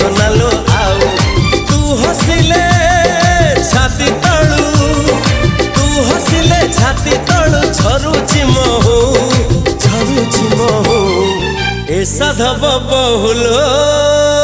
सोनालो आउ तू हसिले छाती तळू तू हसिले छाती तळू झरुची महू ए साधव बहुलो।